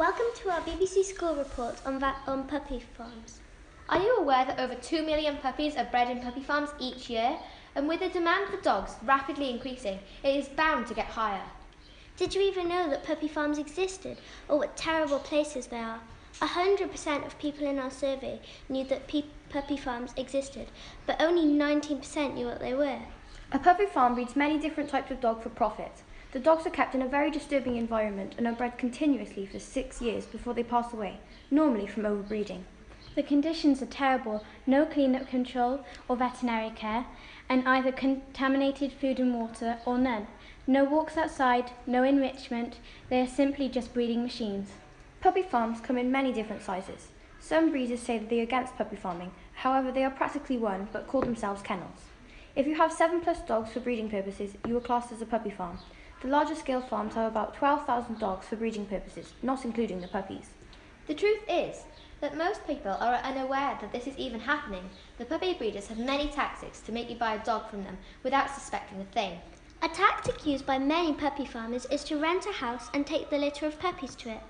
Welcome to our BBC School report on puppy farms. Are you aware that over 2 million puppies are bred in puppy farms each year? And with the demand for dogs rapidly increasing, it is bound to get higher. Did you even know that puppy farms existed, or what terrible places they are? 100% of people in our survey knew that puppy farms existed, but only 19% knew what they were. A puppy farm breeds many different types of dog for profit. The dogs are kept in a very disturbing environment and are bred continuously for 6 years before they pass away, normally from overbreeding. The conditions are terrible, no clean-up control or veterinary care, and either contaminated food and water or none. No walks outside, no enrichment, they are simply just breeding machines. Puppy farms come in many different sizes. Some breeders say that they are against puppy farming, however they are practically one but call themselves kennels. If you have 7+ dogs for breeding purposes, you are classed as a puppy farm. The larger scale farms have about 12,000 dogs for breeding purposes, not including the puppies. The truth is that most people are unaware that this is even happening. The puppy breeders have many tactics to make you buy a dog from them without suspecting a thing. A tactic used by many puppy farmers is to rent a house and take the litter of puppies to it.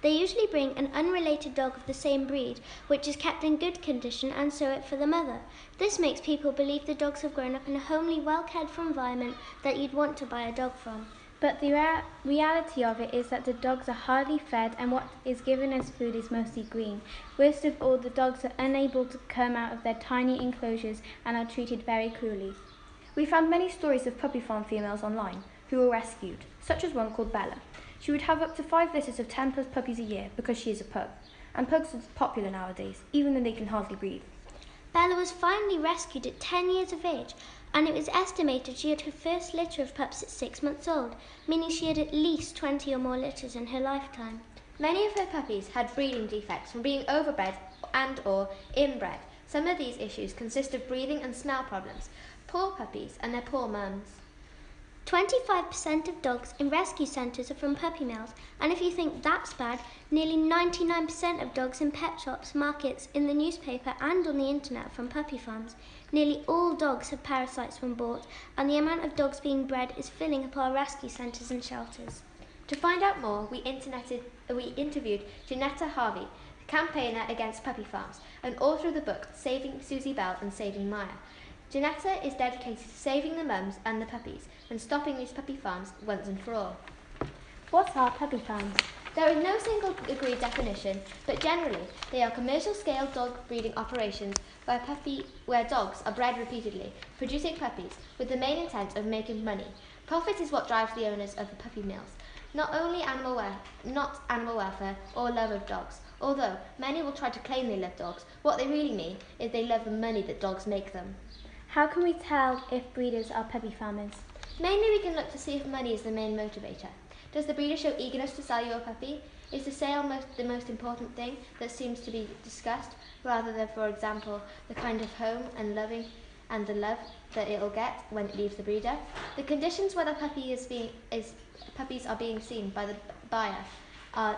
They usually bring an unrelated dog of the same breed, which is kept in good condition, and sew it for the mother. This makes people believe the dogs have grown up in a homely, well-cared-for environment that you'd want to buy a dog from. But the reality of it is that the dogs are hardly fed and what is given as food is mostly green. Worst of all, the dogs are unable to come out of their tiny enclosures and are treated very cruelly. We found many stories of puppy farm females online who were rescued, such as one called Bella. She would have up to 5 litters of 10+ puppies a year because she is a pug. And pugs are popular nowadays, even though they can hardly breathe. Bella was finally rescued at 10 years of age, and it was estimated she had her first litter of pups at 6 months old, meaning she had at least 20 or more litters in her lifetime. Many of her puppies had breeding defects from being overbred and/or inbred. Some of these issues consist of breathing and smell problems. Poor puppies and their poor mums. 25% of dogs in rescue centres are from puppy mills, and if you think that's bad, nearly 99% of dogs in pet shops, markets, in the newspaper and on the internet are from puppy farms. Nearly all dogs have parasites when bought, and the amount of dogs being bred is filling up our rescue centres and shelters. To find out more, we interviewed Janetta Harvey, the campaigner against puppy farms and author of the book Saving Susie Bell and Saving Maya. Janetta is dedicated to saving the mums and the puppies and stopping these puppy farms once and for all. What are puppy farms? There is no single agreed definition, but generally they are commercial-scale dog breeding operations where dogs are bred repeatedly, producing puppies with the main intent of making money. Profit is what drives the owners of the puppy mills, not animal welfare or love of dogs. Although many will try to claim they love dogs, what they really mean is they love the money that dogs make them. How can we tell if breeders are puppy farmers? Mainly we can look to see if money is the main motivator. Does the breeder show eagerness to sell you a puppy? Is the sale the most important thing that seems to be discussed, rather than, for example, the kind of home and loving and the love that it will get when it leaves the breeder? The conditions where the puppies are being seen by the buyer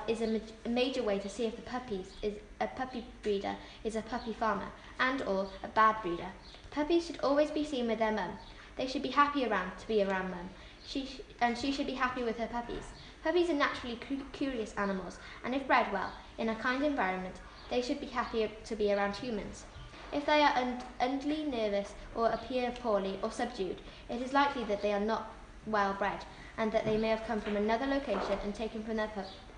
is a major way to see if a puppy breeder is a puppy farmer and/or a bad breeder. Puppies should always be seen with their mum. They should be happy to be around mum. She should be happy with her puppies. Puppies are naturally curious animals, and if bred well, in a kind environment, they should be happy to be around humans. If they are unduly nervous or appear poorly or subdued, it is likely that they are not well bred, and that they may have come from another location and taken from their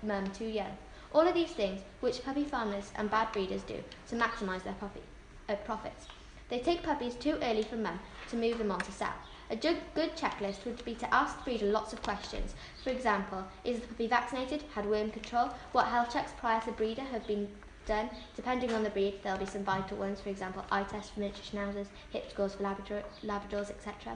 mum too young. All of these things which puppy farmers and bad breeders do to maximise their profits. They take puppies too early from mum to move them on to sell. A good checklist would be to ask the breeder lots of questions. For example, is the puppy vaccinated, had worm control, what health checks prior to breeder have been done? Depending on the breed, there will be some vital ones, for example, eye tests for miniature schnauzers, hip scores for Labradors, etc.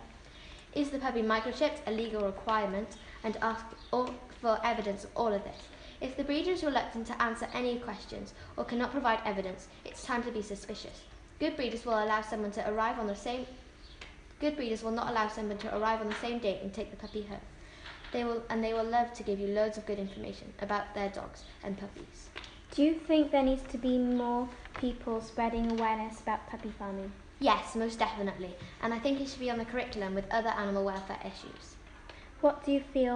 Is the puppy microchipped, a legal requirement, and ask for evidence of all of this. If the breeder is reluctant to answer any questions or cannot provide evidence, it's time to be suspicious. Good breeders will not allow someone to arrive on the same date and take the puppy home. They will love to give you loads of good information about their dogs and puppies. Do you think there needs to be more people spreading awareness about puppy farming? Yes, most definitely, and I think it should be on the curriculum with other animal welfare issues. What do you feel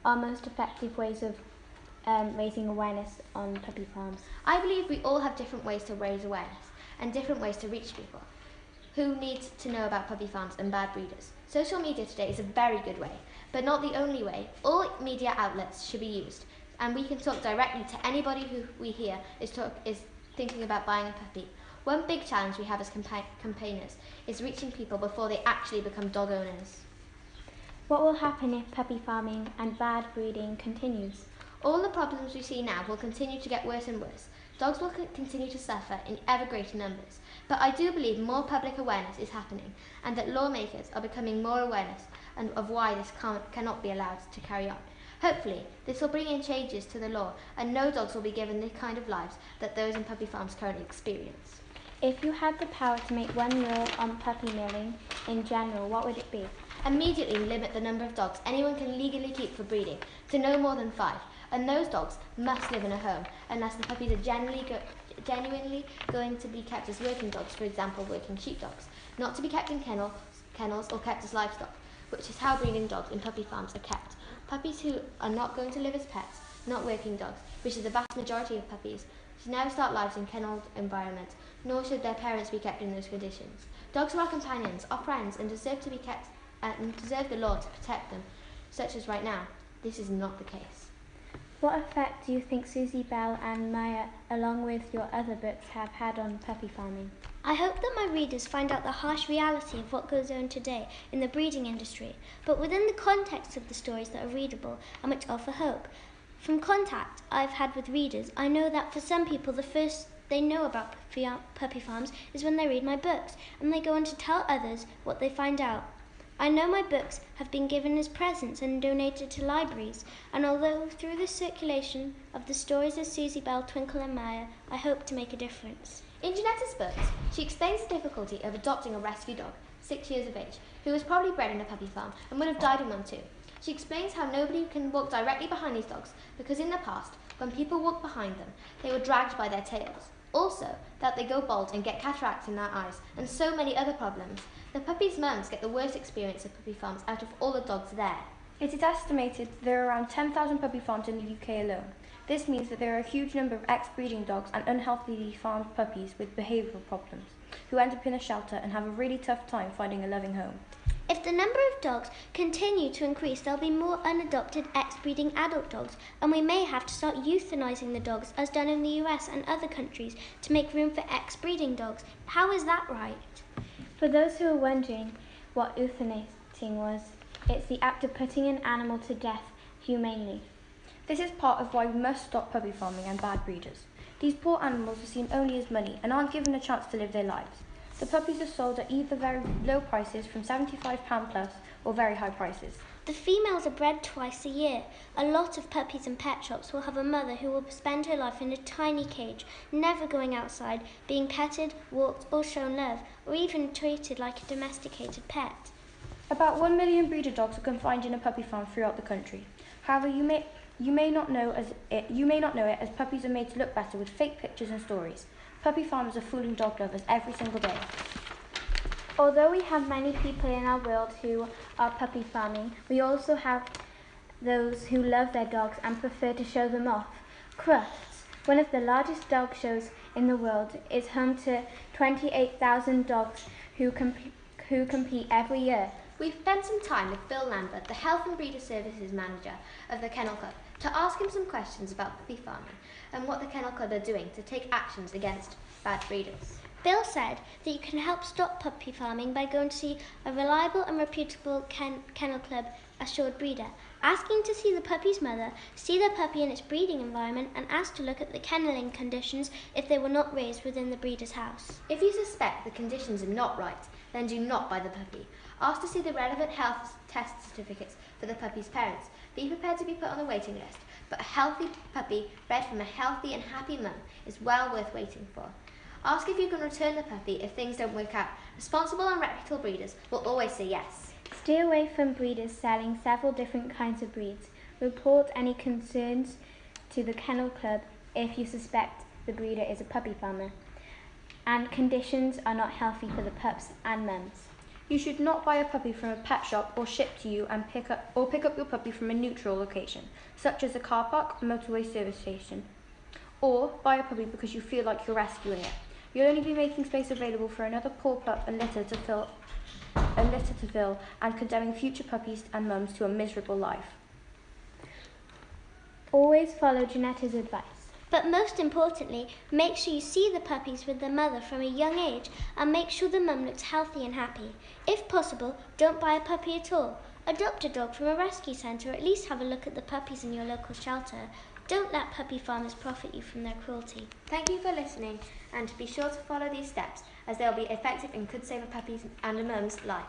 are most effective ways of raising awareness on puppy farms? I believe we all have different ways to raise awareness and different ways to reach people who need to know about puppy farms and bad breeders. Social media today is a very good way, but not the only way. All media outlets should be used, and we can talk directly to anybody who we hear is thinking about buying a puppy. One big challenge we have as campaigners is reaching people before they actually become dog owners. What will happen if puppy farming and bad breeding continues? All the problems we see now will continue to get worse and worse. Dogs will continue to suffer in ever greater numbers. But I do believe more public awareness is happening, and that lawmakers are becoming more awareness of why this cannot be allowed to carry on. Hopefully, this will bring in changes to the law, and no dogs will be given the kind of lives that those in puppy farms currently experience. If you had the power to make one law on puppy milling in general, what would it be? Immediately limit the number of dogs anyone can legally keep for breeding to no more than 5, and those dogs must live in a home unless the puppies are genuinely going to be kept as working dogs, for example working sheepdogs, not to be kept in kennels or kept as livestock, which is how breeding dogs in puppy farms are kept. Puppies who are not going to live as pets, not working dogs, which is the vast majority of puppies, should never start lives in kennelled environments, nor should their parents be kept in those conditions. Dogs are our companions, our friends, and deserve to be kept and deserve the law to protect them, such as right now. This is not the case. What effect do you think Susie Bell and Maya, along with your other books, have had on puppy farming? I hope that my readers find out the harsh reality of what goes on today in the breeding industry, but within the context of the stories that are readable and which offer hope. From contact I've had with readers, I know that for some people the first they know about puppy farms is when they read my books, and they go on to tell others what they find out. I know my books have been given as presents and donated to libraries, and although through the circulation of the stories of Susie Bell, Twinkle and Maya, I hope to make a difference. In Janetta's books, she explains the difficulty of adopting a rescue dog, 6 years of age, who was probably bred in a puppy farm and would have died in one too. She explains how nobody can walk directly behind these dogs because in the past, when people walked behind them, they were dragged by their tails. Also, that they go bald and get cataracts in their eyes, and so many other problems. The puppies' mums get the worst experience of puppy farms out of all the dogs there. It is estimated there are around 10,000 puppy farms in the UK alone. This means that there are a huge number of ex-breeding dogs and unhealthily farmed puppies with behavioural problems, who end up in a shelter and have a really tough time finding a loving home. If the number of dogs continue to increase, there'll be more unadopted ex-breeding adult dogs, and we may have to start euthanizing the dogs, as done in the US and other countries, to make room for ex-breeding dogs. How is that right? For those who are wondering what euthanizing was, it's the act of putting an animal to death humanely. This is part of why we must stop puppy farming and bad breeders. These poor animals are seen only as money and aren't given a chance to live their lives. The puppies are sold at either very low prices from £75 plus or very high prices. The females are bred twice a year. A lot of puppies in pet shops will have a mother who will spend her life in a tiny cage, never going outside, being petted, walked or shown love, or even treated like a domesticated pet. About 1 million breeder dogs are confined in a puppy farm throughout the country. However, you may not know it as puppies are made to look better with fake pictures and stories. Puppy farmers are fooling dog lovers every single day. Although we have many people in our world who are puppy farming, we also have those who love their dogs and prefer to show them off. Crufts, one of the largest dog shows in the world, is home to 28,000 dogs who compete every year. We've spent some time with Bill Lambert, the Health and Breeder Services Manager of the Kennel Club, to ask him some questions about puppy farming and what the Kennel Club are doing to take actions against bad breeders. Bill said that you can help stop puppy farming by going to see a reliable and reputable kennel club assured breeder, asking to see the puppy's mother, see the puppy in its breeding environment, and ask to look at the kenneling conditions if they were not raised within the breeder's house. If you suspect the conditions are not right, then do not buy the puppy. Ask to see the relevant health test certificates for the puppy's parents. Be prepared to be put on the waiting list, but a healthy puppy bred from a healthy and happy mum is well worth waiting for. Ask if you can return the puppy if things don't work out. Responsible and reputable breeders will always say yes. Stay away from breeders selling several different kinds of breeds. Report any concerns to the Kennel Club if you suspect the breeder is a puppy farmer and conditions are not healthy for the pups and mums. You should not buy a puppy from a pet shop or ship to you and pick up your puppy from a neutral location, such as a car park, motorway service station. Or buy a puppy because you feel like you're rescuing it. You'll only be making space available for another poor pup and litter to fill and condemning future puppies and mums to a miserable life. Always follow Janetta's advice. But most importantly, make sure you see the puppies with their mother from a young age and make sure the mum looks healthy and happy. If possible, don't buy a puppy at all. Adopt a dog from a rescue centre or at least have a look at the puppies in your local shelter. Don't let puppy farmers profit you from their cruelty. Thank you for listening, and be sure to follow these steps as they'll be effective and could save a puppy's and a mum's life.